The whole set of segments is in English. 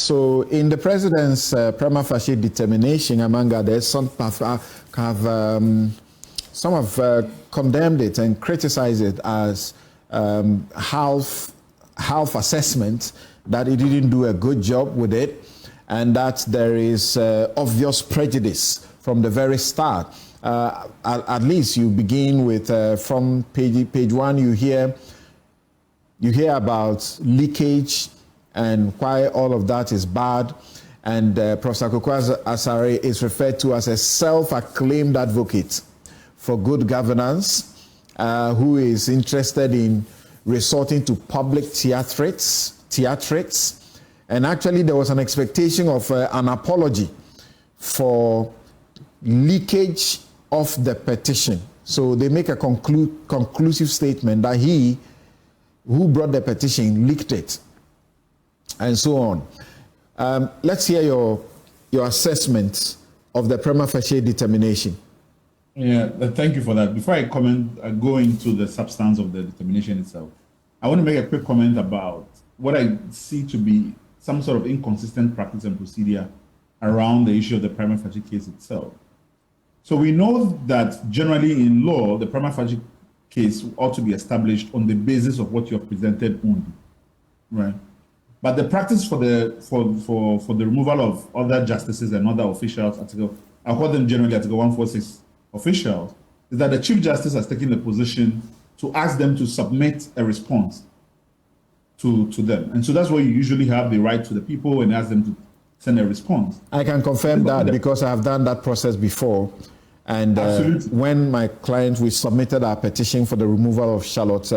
So in the president's prima facie determination, among others, some have condemned it and criticized it as half assessment, that he didn't do a good job with it, and that there is obvious prejudice from the very start. At least you begin with from page 1, you hear about leakage and why all of that is bad. And Professor Kokwaz Asare is referred to as a self-acclaimed advocate for good governance, who is interested in resorting to public theatrics. And actually there was an expectation of an apology for leakage of the petition. So they make a conclusive statement that he who brought the petition leaked it, and so on. Let's hear your assessment of the prima facie determination. Yeah, thank you for that. Before I go into the substance of the determination itself, I want to make a quick comment about what I see to be some sort of inconsistent practice and procedure around the issue of the prima facie case itself. So we know that generally in law, the prima facie case ought to be established on the basis of what you have presented only, right? But the practice for the removal of other justices and other officials, I call them generally Article 146 officials, is that the Chief Justice has taken the position to ask them to submit a response to them. And so that's why you usually have the right to the people and ask them to send a response. I can confirm that because I have done that process before. And when my client, we submitted our petition for the removal of Charlotte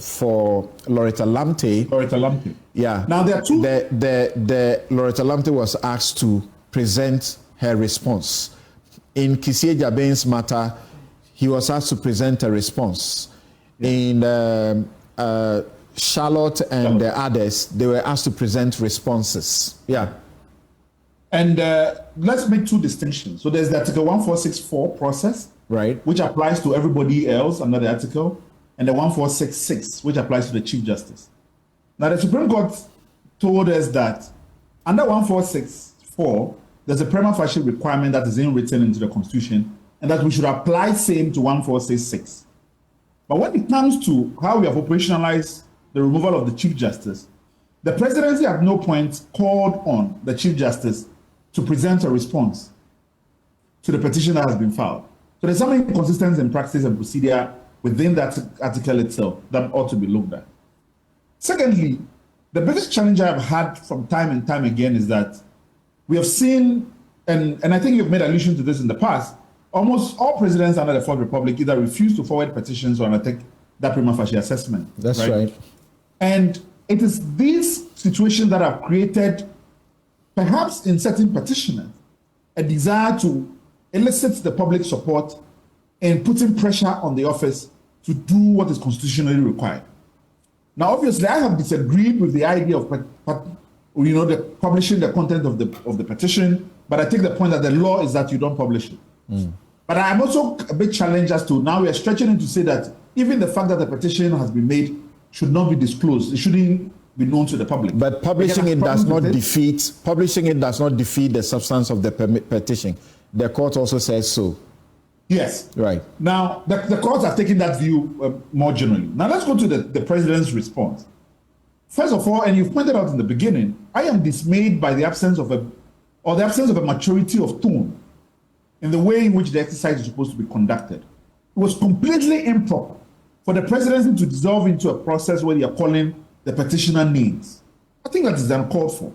for Loretta Lamptey. Loretta Lamptey. Yeah. Now there are two. The Loretta Lamptey was asked to present her response. In Kisie Jaben's matter, he was asked to present a response. Yeah. In Charlotte and the others, they were asked to present responses. Yeah. And let's make two distinctions. So there's the Article 146.4 process, right, which applies to everybody else under the article, and the 146.6, which applies to the Chief Justice. Now, the Supreme Court told us that under 146.4, there's a prima facie requirement that is written into the Constitution, and that we should apply same to 146.6. But when it comes to how we have operationalized the removal of the Chief Justice, the presidency at no point called on the Chief Justice to present a response to the petition that has been filed. So there's some inconsistency in practice and procedure within that article itself that ought to be looked at. Secondly, the biggest challenge I've had from time and time again is that we have seen, and I think you've made allusion to this in the past, almost all presidents under the Fourth Republic either refuse to forward petitions or undertake that prima facie assessment. That's right. And it is these situations that have created, perhaps in certain petitioners, a desire to elicit the public support and putting pressure on the office to do what is constitutionally required. Now, obviously, I have disagreed with the idea of the publishing the content of the petition, but I take the point that the law is that you don't publish it. But I am also a bit challenged as to now we are stretching it to say that even the fact that the petition has been made should not be disclosed. It shouldn't be known to the public. But publishing it does not defeat the substance of the petition. The court also says so. Yes. Right. Now, the courts have taken that view more generally. Now, let's go to the president's response. First of all, and you've pointed out in the beginning, I am dismayed by the absence of a maturity of tone in the way in which the exercise is supposed to be conducted. It was completely improper for the presidency to dissolve into a process where they are calling the petitioner names. I think that is uncalled for.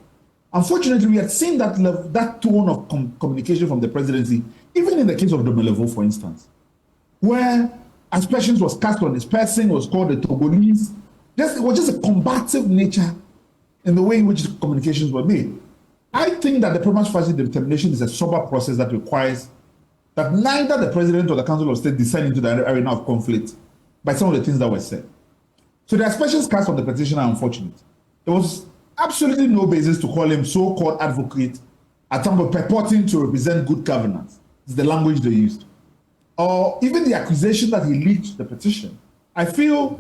Unfortunately, we had seen that tone of communication from the presidency, even in the case of Domelevo, for instance, where aspersions was cast on his person, was called the Togolese. It was just a combative nature in the way in which the communications were made. I think that the prima facie determination is a sober process that requires that neither the president or the Council of State descend into the arena of conflict by some of the things that were said. So the aspersions cast on the petitioner are unfortunate. There was absolutely no basis to call him so-called advocate at some point purporting to represent good governance. It's the language they used. Or even the accusation that he leaked the petition. I feel,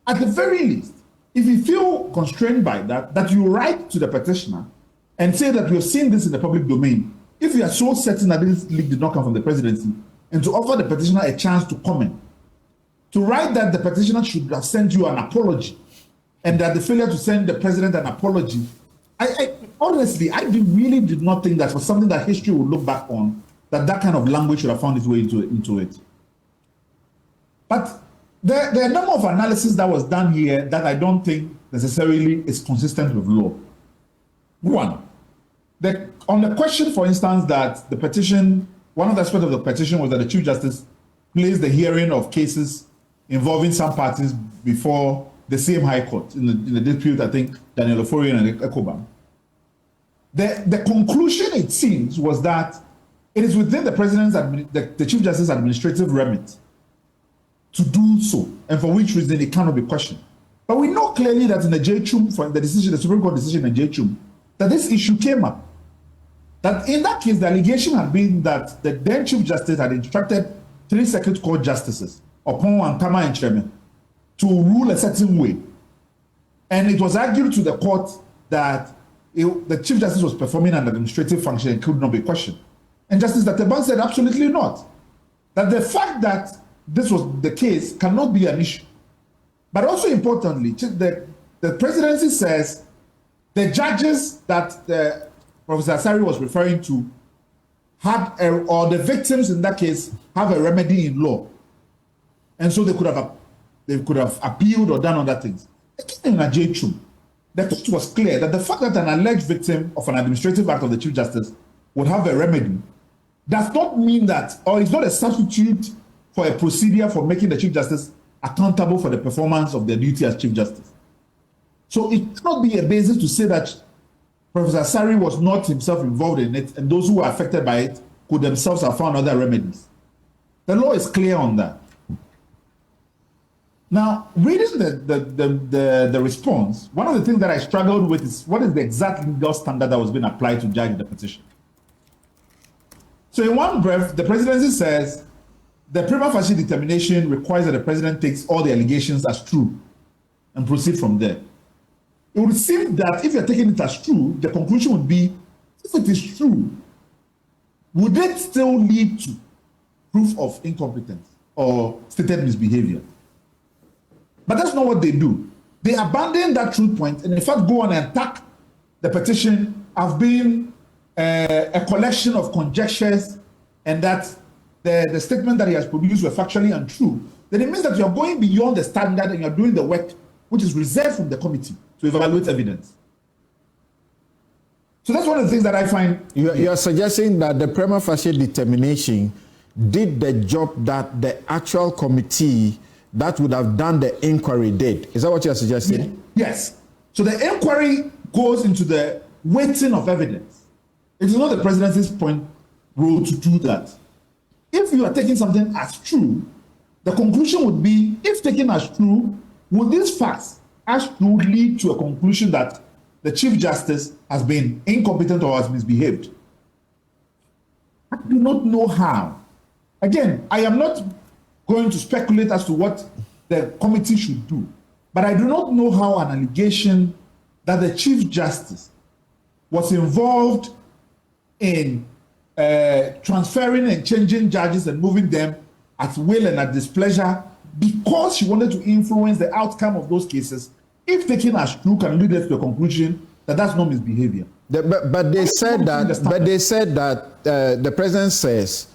at the very least, if you feel constrained by that, that you write to the petitioner and say that we have seen this in the public domain, if you are so certain that this leak did not come from the presidency, and to offer the petitioner a chance to comment, to write that the petitioner should have sent you an apology, and that the failure to send the president an apology, honestly, I really did not think that was something that history would look back on, that kind of language should have found its way into it. But there are a number of analysis that was done here that I don't think necessarily is consistent with law. One, on the question, for instance, that the petition, one of the aspects of the petition was that the Chief Justice placed the hearing of cases involving some parties before the same High Court in the dispute, I think, Daniel Oforian and Ekobam. The conclusion, it seems, was that it is within the president's, the Chief Justice's administrative remit to do so, and for which reason it cannot be questioned. But we know clearly that in the J-Chum, for the decision, the Supreme Court decision in J-Chum, that this issue came up. That in that case, the allegation had been that the then Chief Justice had instructed 3 Circuit Court justices, Opon, Ankama, and Chairman, to rule a certain way. And it was argued to the court that the Chief Justice was performing an administrative function and could not be questioned. And Justice Dateban said absolutely not. That the fact that this was the case cannot be an issue. But also importantly, the presidency says the judges that Professor Asari was referring to had, or the victims in that case, have a remedy in law. And so they could have appealed or done other things. In a J-Chum, the court was clear that the fact that an alleged victim of an administrative act of the Chief Justice would have a remedy does not mean that, or it's not a substitute for a procedure for making the Chief Justice accountable for the performance of their duty as Chief Justice. So it cannot be a basis to say that Professor Asari was not himself involved in it, and those who were affected by it could themselves have found other remedies. The law is clear on that. Now, reading the response, one of the things that I struggled with is what is the exact legal standard that was being applied to judge the petition. So in one breath, the presidency says the prima facie determination requires that the president takes all the allegations as true and proceed from there. It would seem that if you're taking it as true, the conclusion would be, if it is true, would it still lead to proof of incompetence or stated misbehavior? But that's not what they do. They abandon that truth point and in fact go on and attack the petition as being a collection of conjectures, and that the statement that he has produced were factually untrue. Then it means that you're going beyond the standard and you're doing the work which is reserved from the committee to evaluate evidence. So that's one of the things that I find. You are suggesting that the prima facie determination did the job that the actual committee that would have done the inquiry did. Is that what you are suggesting? Yes. So the inquiry goes into the weighting of evidence. It is not the presidency's role to do that. If you are taking something as true, the conclusion would be, if taken as true, would these facts as true lead to a conclusion that the Chief Justice has been incompetent or has misbehaved? I do not know how. Again, I am not going to speculate as to what the committee should do, but I do not know how an allegation that the Chief Justice was involved in transferring and changing judges and moving them at will and at displeasure because she wanted to influence the outcome of those cases, if taken as true, can lead us to a conclusion that that's not misbehavior. But they said that the president says,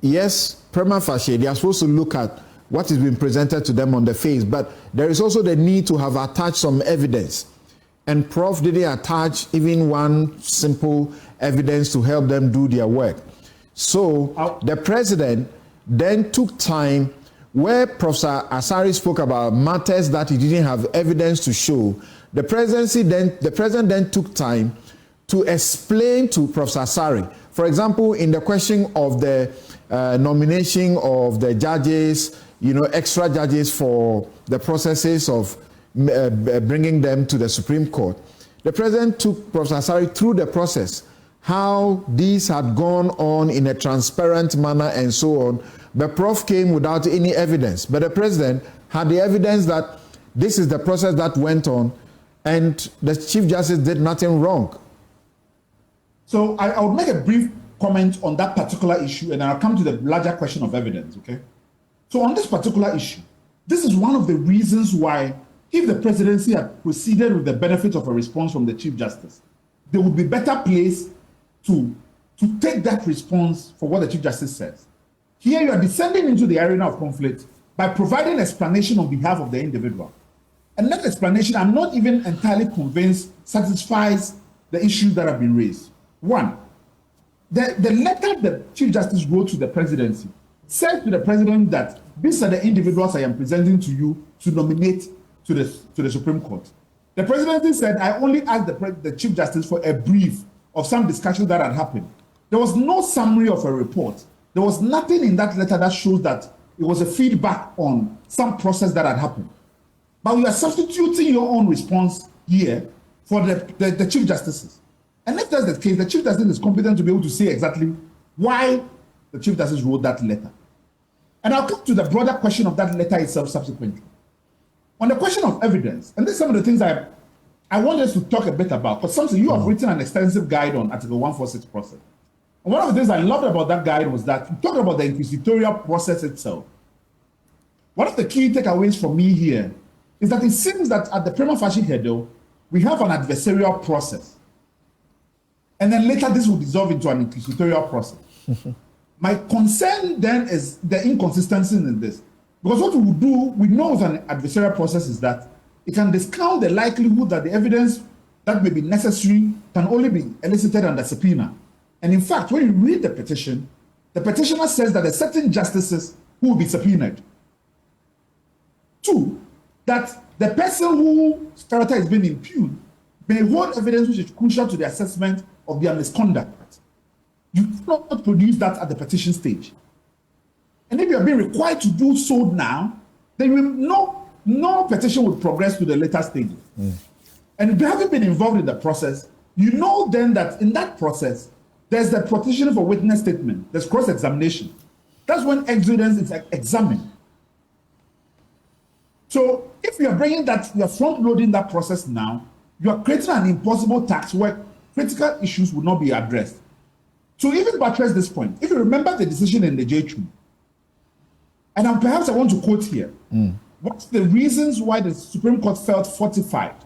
yes, prima facie, they are supposed to look at what is being presented to them on the face, but there is also the need to have attached some evidence. And Prof didn't attach even one simple evidence to help them do their work. So the president then took time where Professor Asari spoke about matters that he didn't have evidence to show. The president then took time to explain to Professor Asari. For example, in the question of the nomination of the judges, extra judges for the processes of bringing them to the Supreme Court, the president took Professor Asari through the process, how these had gone on in a transparent manner and so on. But Prof came without any evidence. But the president had the evidence that this is the process that went on, and the Chief Justice did nothing wrong. So I would make a brief comment on that particular issue, and I'll come to the larger question of evidence, okay? So on this particular issue, this is one of the reasons why, if the presidency had proceeded with the benefit of a response from the Chief Justice, they would be better placed to take that response for what the Chief Justice says. Here you are descending into the arena of conflict by providing explanation on behalf of the individual. And that explanation, I'm not even entirely convinced, satisfies the issues that have been raised. One, the letter the Chief Justice wrote to the presidency said to the president that these are the individuals I am presenting to you to nominate to the Supreme Court. The presidency said, I only asked the Chief Justice for a brief of some discussion that had happened. There was no summary of a report. There was nothing in that letter that shows that it was a feedback on some process that had happened. But you are substituting your own response here for the Chief Justices. And if that's the case, the Chief Justice is competent to be able to say exactly why the Chief Justice wrote that letter. And I'll come to the broader question of that letter itself subsequently. On the question of evidence, and this is some of the things I want us to talk a bit about, because something you have written an extensive guide on Article 146 process. And one of the things I loved about that guide was that you talked about the inquisitorial process itself. One of the key takeaways for me here is that it seems that at the prima facie hurdle, we have an adversarial process. And then later this will dissolve into an inquisitorial process. My concern then is the inconsistencies in this. Because what we do, we know with an adversarial process is that it can discount the likelihood that the evidence that may be necessary can only be elicited under subpoena. And in fact, when you read the petition, the petitioner says that there are certain justices who will be subpoenaed. Two, that the person whose character is being impugned may hold evidence which is crucial to the assessment of their misconduct. You cannot produce that at the petition stage. And if you are being required to do so now, then no petition will progress to the later stages. And if you haven't been involved in the process, you know then that in that process, there's the petition for witness statement, there's cross-examination. That's when evidence is examined. So if you are bringing that, you are front-loading that process now, you are creating an impossible task where critical issues will not be addressed. So even buttress this point, if you remember the decision in the J2, and perhaps I want to quote here, what's the reasons why the Supreme Court felt fortified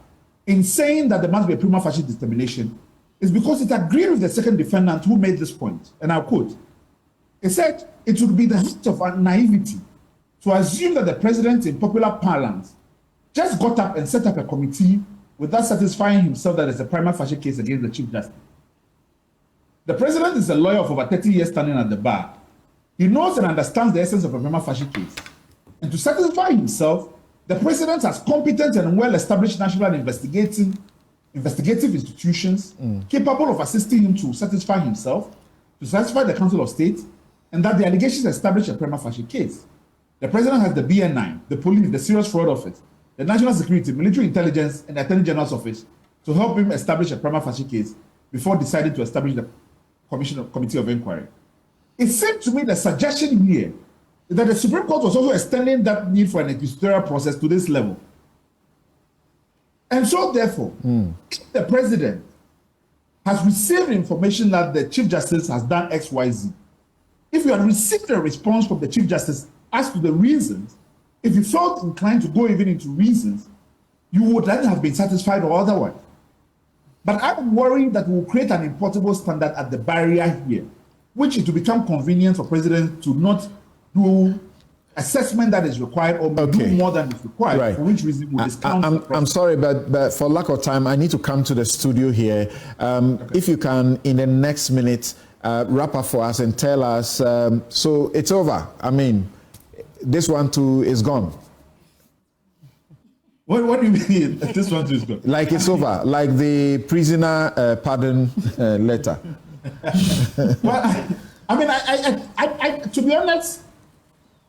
in saying that there must be a prima facie determination is because it agreed with the second defendant who made this point, and I'll quote, it said, it would be the height of naivety to assume that the president in popular parlance just got up and set up a committee without satisfying himself that there's a prima facie case against the Chief Justice. The president is a lawyer of over 30 years standing at the bar. He knows and understands the essence of a prima facie case. And to satisfy himself, the president has competent and well-established national investigative institutions capable of assisting him to satisfy himself, to satisfy the Council of State, and that the allegations establish a prima facie case. The president has the BN9, the police, the Serious Fraud Office, the National Security, Military Intelligence, and the Attorney General's Office to help him establish a prima facie case before deciding to establish the Committee of Inquiry. It seemed to me the suggestion here is that the Supreme Court was also extending that need for an inquisitorial process to this level. And so, therefore, if the president has received information that the Chief Justice has done X, Y, Z, if you had received a response from the Chief Justice as to the reasons, if you felt inclined to go even into reasons, you would then have been satisfied or otherwise. But I'm worried that we'll create an impossible standard at the barrier here, which it will become convenient for presidents to not do assessment that is required or do more than is required, right. For which reason we discount I'm sorry, but for lack of time, I need to come to the studio here. If you can, in the next minute, wrap up for us and tell us, so it's over. I mean, this one too is gone. What do you mean this one too is gone? Like it's over, like the prisoner pardon letter. Well, I mean, I to be honest,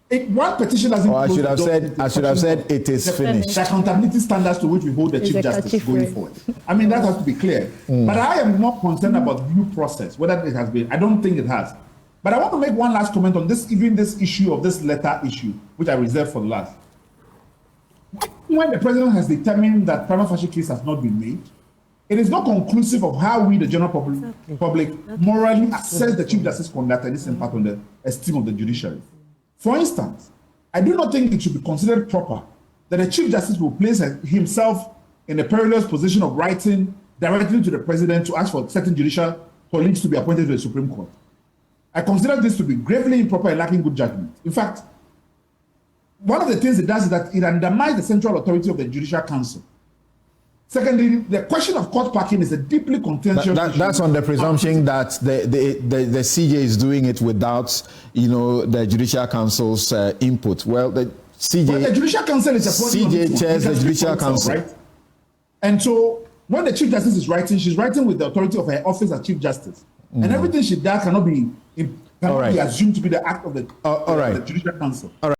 one petition doesn't. I should have said it is finished. The accountability standards to which we hold the Chief Justice going forward. I mean, that has to be clear. But I am more concerned about due process, whether it has been. I don't think it has. But I want to make one last comment on this, even this issue of this letter issue, which I reserved for the last. when the president has determined that prima facie case has not been made, it is not conclusive of how we, the general public morally assess the Chief Justice's conduct and its impact on the esteem of the judiciary. For instance, I do not think it should be considered proper that the Chief Justice will place himself in a perilous position of writing directly to the president to ask for certain judicial colleagues to be appointed to the Supreme Court. I consider this to be gravely improper and lacking good judgment. In fact, one of the things it does is that it undermines the central authority of the Judicial Council. Secondly, the question of court packing is a deeply contentious issue. That's on the presumption that the CJ is doing it without, the Judicial Council's input. Well, the CJ... But the Judicial Council is a CJ chairs the Judicial Council. Right? And so, when the Chief Justice is writing, she's writing with the authority of her office as Chief Justice. And everything she does cannot be assumed to be the act of the Judicial Council. All right.